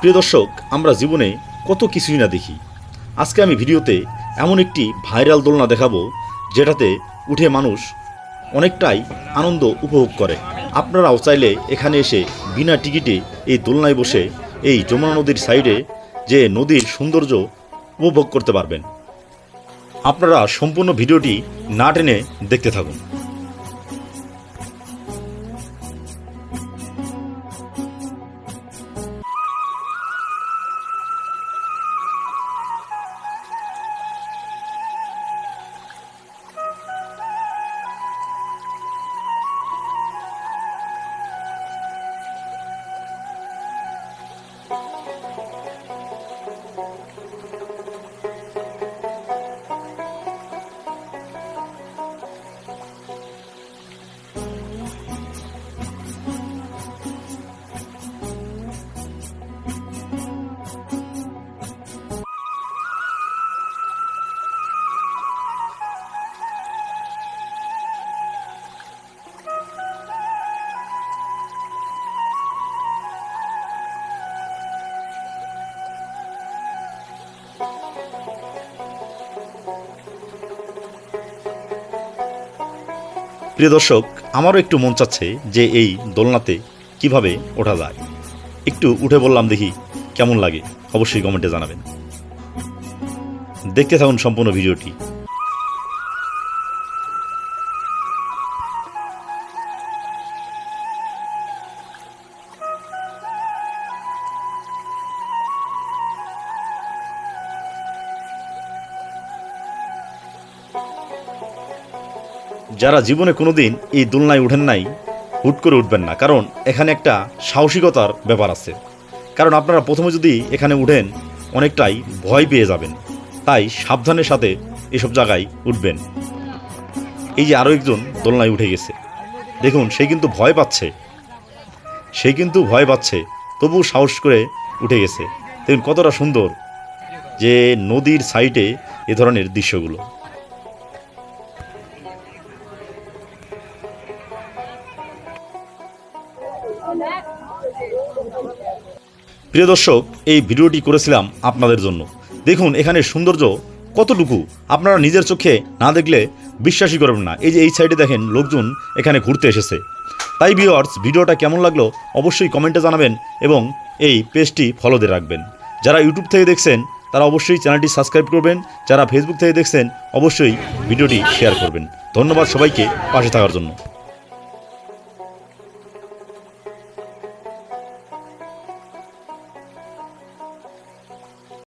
প্রিয় দর্শক, আমরা জীবনে কত কিছুই না দেখি। আজকে আমি ভিডিওতে এমন একটি ভাইরাল দোলনা দেখাবো যেটাতে উঠে মানুষ অনেকটাই আনন্দ উপভোগ করে। আপনারাও চাইলে এখানে এসে বিনা টিকিটে এই দোলনায় বসে এই যমুনা নদীর সাইডে যে নদীর সৌন্দর্য উপভোগ করতে পারবেন। আপনারা সম্পূর্ণ ভিডিওটি না টেনে দেখতে থাকুন। প্রিয় দর্শক, আমারও একটু মন চাচ্ছে যে এই দোলনাতে কিভাবে ওঠা যায়। একটু উঠে বললাম, দেখি কেমন লাগে, অবশ্যই কমেন্টে জানাবেন। দেখতে থাকুন সম্পূর্ণ ভিডিওটি। যারা জীবনে কোনোদিন এই দোলনায় উঠেন নাই, হুট করে উঠবেন না, কারণ এখানে একটা সাহসিকতার ব্যাপার আছে। কারণ আপনারা প্রথমে যদি এখানে উঠেন অনেকটাই ভয় পেয়ে যাবেন, তাই সাবধানের সাথে এসব জায়গায় উঠবেন। এই যে আরও একজন দোলনায় উঠে গেছে, দেখুন সে কিন্তু ভয় পাচ্ছে, তবু সাহস করে উঠে গেছে। দেখুন কতটা সুন্দর যে নদীর সাইডে এ ধরনের দৃশ্যগুলো। প্রিয় দর্শক, এই ভিডিওটি করেছিলাম আপনাদের জন্য। দেখুন এখানে সৌন্দর্য কতটুকু, আপনারা নিজের চোখে না দেখলে বিশ্বাসই করবেন না। এই যে এই সাইডে দেখেন লোকজন এখানে ঘুরতে এসেছে। তাই ভিউয়ার্স, ভিডিওটা কেমন লাগলো অবশ্যই কমেন্টে জানাবেন এবং এই পেজটি ফলো দিয়ে রাখবেন। যারা ইউটিউব থেকে দেখছেন তারা অবশ্যই চ্যানেলটি সাবস্ক্রাইব করবেন, যারা ফেসবুক থেকে দেখছেন অবশ্যই ভিডিওটি শেয়ার করবেন। ধন্যবাদ সবাইকে পাশে থাকার জন্য।